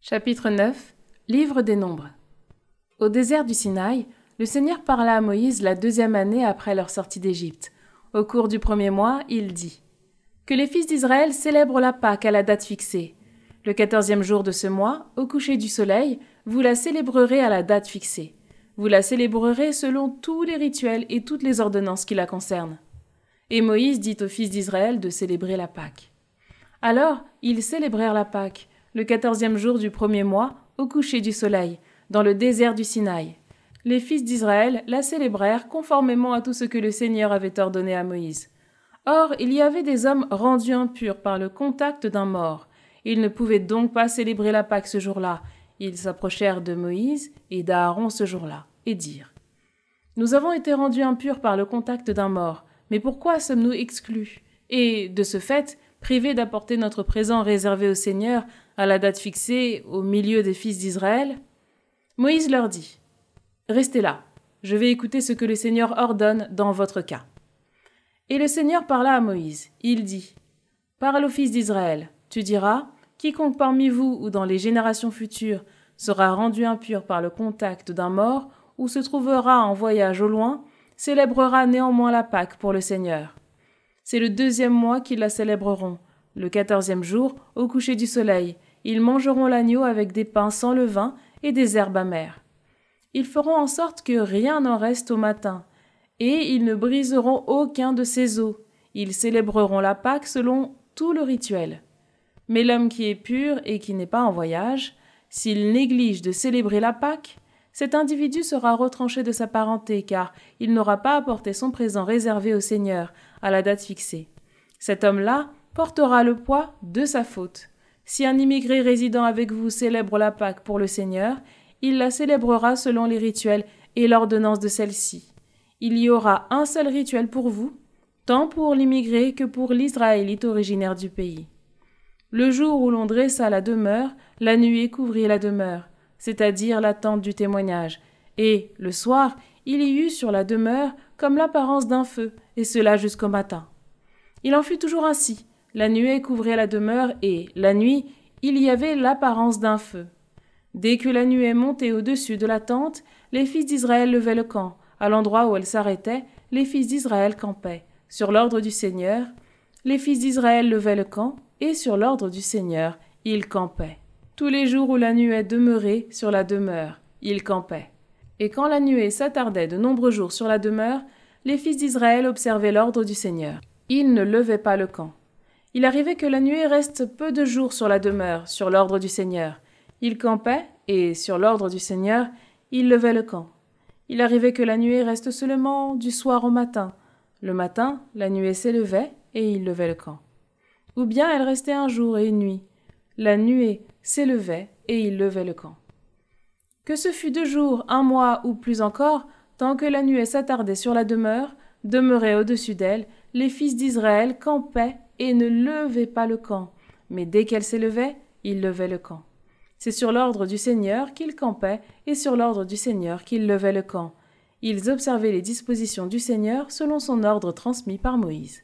Chapitre 9. Livre des Nombres. Au désert du Sinaï, le Seigneur parla à Moïse la 2e année après leur sortie d'Égypte. Au cours du 1er mois, il dit « Que les fils d'Israël célèbrent la Pâque à la date fixée. Le 14e jour de ce mois, au coucher du soleil, vous la célébrerez à la date fixée. Vous la célébrerez selon tous les rituels et toutes les ordonnances qui la concernent. » Et Moïse dit aux fils d'Israël de célébrer la Pâque. Alors, ils célébrèrent la Pâque, le 14e jour du 1er mois, au coucher du soleil, dans le désert du Sinaï. Les fils d'Israël la célébrèrent conformément à tout ce que le Seigneur avait ordonné à Moïse. Or, il y avait des hommes rendus impurs par le contact d'un mort. Ils ne pouvaient donc pas célébrer la Pâque ce jour-là. Ils s'approchèrent de Moïse et d'Aaron ce jour-là, et dirent « Nous avons été rendus impurs par le contact d'un mort, mais pourquoi sommes-nous exclus? Et, de ce fait, privés d'apporter notre présent réservé au Seigneur à la date fixée au milieu des fils d'Israël ?» Moïse leur dit « Restez là, je vais écouter ce que le Seigneur ordonne dans votre cas. » Et le Seigneur parla à Moïse. Il dit « Parle aux fils d'Israël. Tu diras « Quiconque parmi vous ou dans les générations futures sera rendu impur par le contact d'un mort ou se trouvera en voyage au loin, célébrera néanmoins la Pâque pour le Seigneur. C'est le 2e mois qu'ils la célébreront. Le 14e jour, au coucher du soleil, ils mangeront l'agneau avec des pains sans levain et des herbes amères. Ils feront en sorte que rien n'en reste au matin, et ils ne briseront aucun de ses os. Ils célébreront la Pâque selon tout le rituel. Mais l'homme qui est pur et qui n'est pas en voyage, s'il néglige de célébrer la Pâque, cet individu sera retranché de sa parenté, car il n'aura pas apporté son présent réservé au Seigneur à la date fixée. Cet homme-là portera le poids de sa faute. Si un immigré résidant avec vous célèbre la Pâque pour le Seigneur, il la célébrera selon les rituels et l'ordonnance de celle-ci. Il y aura un seul rituel pour vous, tant pour l'immigré que pour l'Israélite originaire du pays. Le jour où l'on dressa la demeure, la nuée couvrit la demeure, c'est-à-dire la tente du témoignage, et, le soir, il y eut sur la demeure comme l'apparence d'un feu, et cela jusqu'au matin. Il en fut toujours ainsi. La nuée couvrait la demeure et, la nuit, il y avait l'apparence d'un feu. Dès que la nuée montait au-dessus de la tente, les fils d'Israël levaient le camp. À l'endroit où elle s'arrêtait, les fils d'Israël campaient. Sur l'ordre du Seigneur, les fils d'Israël levaient le camp, et sur l'ordre du Seigneur, ils campaient. Tous les jours où la nuée demeurait sur la demeure, ils campaient. Et quand la nuée s'attardait de nombreux jours sur la demeure, les fils d'Israël observaient l'ordre du Seigneur. Ils ne levaient pas le camp. Il arrivait que la nuée reste peu de jours sur la demeure, sur l'ordre du Seigneur. Ils campaient, et, sur l'ordre du Seigneur, ils levaient le camp. Il arrivait que la nuée reste seulement du soir au matin. Le matin, la nuée s'élevait, et ils levaient le camp. Ou bien elle restait un jour et une nuit. La nuée s'élevait, et ils levaient le camp. Que ce fût 2 jours, 1 mois ou plus encore, tant que la nuée s'attardait sur la demeure, demeurait au-dessus d'elle, les fils d'Israël campaient et ne levaient pas le camp. Mais dès qu'elle s'élevait, ils levaient le camp. C'est sur l'ordre du Seigneur qu'ils campaient et sur l'ordre du Seigneur qu'ils levaient le camp. Ils observaient les dispositions du Seigneur selon son ordre transmis par Moïse.